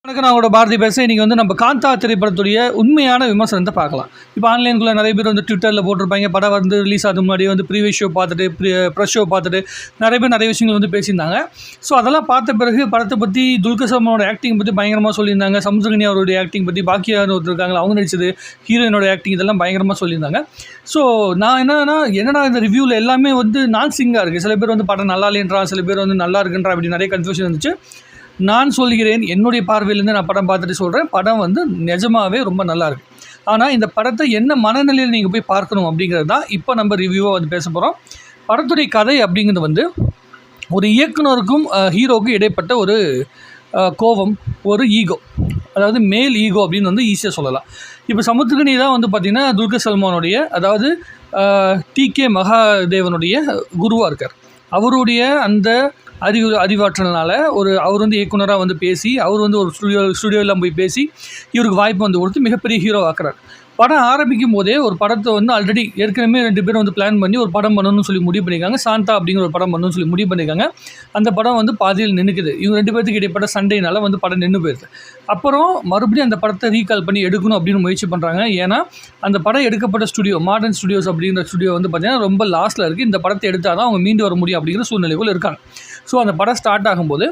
வணக்கம், நான் உங்களோட பாரதி பேசுகிறேன். இன்றைக்கி வந்து நம்ம காந்தா திரைப்படத்துடைய உண்மையான விமர்சனத்தை பார்க்கலாம். இப்போ ஆன்லைனுக்குள்ளே நிறைய பேர் வந்து ட்விட்டரில் போட்டிருப்பாங்க. படம் வந்து ரிலீஸ் ஆகுது முன்னாடியே வந்து ப்ரீவியஸ் ஷோ பார்த்துட்டு ப்ரெஷ் ஷோ பார்த்துட்டு நிறைய பேர் நிறைய விஷயங்கள் வந்து பேசியிருந்தாங்க. ஸோ அதெல்லாம் பார்த்த பிறகு படத்தை பற்றி துல்கர் சல்மானோட ஆக்டிங் பற்றி பயங்கரமாக சொல்லியிருந்தாங்க. சமுத்திரகனி அவருடைய ஆக்டிங் பற்றி, பாக்கியார் ஒருத்தர் இருக்காங்க அவங்க நடிச்சது, ஹீரோயினோட ஆக்டிங் இதெல்லாம் பயங்கரமாக சொல்லியிருந்தாங்க. ஸோ நான் என்னன்னா இந்த ரிவ்யூவில் எல்லாமே வந்து நான் சிங்காக இருக்குது. சில பேர் வந்து படம் நல்லா இல்லைன்றான், சில பேர் வந்து நல்லா இருக்குன்றா, அப்படி நிறைய கன்ஃபியூஷன் இருந்துச்சு. நான் சொல்கிறேன், என்னுடைய பார்வையிலேருந்து நான் படம் பார்த்துட்டு சொல்கிறேன், படம் வந்து நிஜமாகவே ரொம்ப நல்லாயிருக்கு. ஆனால் இந்த படத்தை என்ன மனநிலையில் நீங்கள் போய் பார்க்கணும் அப்படிங்கிறது தான் இப்போ நம்ம ரிவ்யூவாக வந்து பேச போகிறோம். படத்துடைய கதை அப்படிங்கிறது வந்து ஒரு இயக்குனருக்கும் ஹீரோவுக்கும் இடைப்பட்ட ஒரு கோபம், ஒரு ஈகோ, அதாவது மேல் ஈகோ அப்படின்னு வந்து ஈஸியாக சொல்லலாம். இப்போ சமுத்திரகனி தான் வந்து பார்த்திங்கன்னா துல்கர் சல்மானுடைய, அதாவது டிகே மகாதேவனுடைய குருவாக இருக்கார். அவருடைய அந்த அறிவாற்றல்னால அவர் வந்து இயக்குனராக வந்து பேசி, அவர் வந்து ஒரு ஸ்டுடியோலாம் போய் பேசி இவருக்கு வாய்ப்பு வந்து கொடுத்து மிகப்பெரிய ஹீரோ ஆக்குறார். படம் ஆரம்பிக்கும் போதே ஒரு படத்தை வந்து ஆல்ரெடி ஏற்கனவே 2 பேரும் வந்து பிளான் பண்ணி ஒரு படம் பண்ணணும்னு சொல்லி முடிவு பண்ணியிருக்காங்க. சாந்தா அப்படிங்கிற ஒரு படம் பண்ணணும்னு சொல்லி முடிவு பண்ணியிருக்காங்க. அந்த படம் வந்து பாதியில் நின்றுக்குது. இவங்க 2 பேருக்கு இடைப்பட்ட சண்டையினால வந்து படம் நின்று போயிடுது. அப்புறம் மறுபடியும் அந்த படத்தை ரீகால் பண்ணி எடுக்கணும் அப்படின்னு முயற்சி பண்ணுறாங்க. ஏன்னா அந்த படம் எடுக்கப்பட்ட ஸ்டுடியோ மாடர்ன் ஸ்டுடியோஸ் அப்படிங்கிற ஸ்டுடியோ வந்து பார்த்திங்கன்னா ரொம்ப லாஸ்ட்டில் இருக்குது. இந்த படத்தை எடுத்தால் தான் அவங்க மீண்டு வர முடியும் அப்படிங்கிற சூழ்நிலைகள் இருக்காங்க. ஸோ அந்த படம் ஸ்டார்ட் ஆகும்போது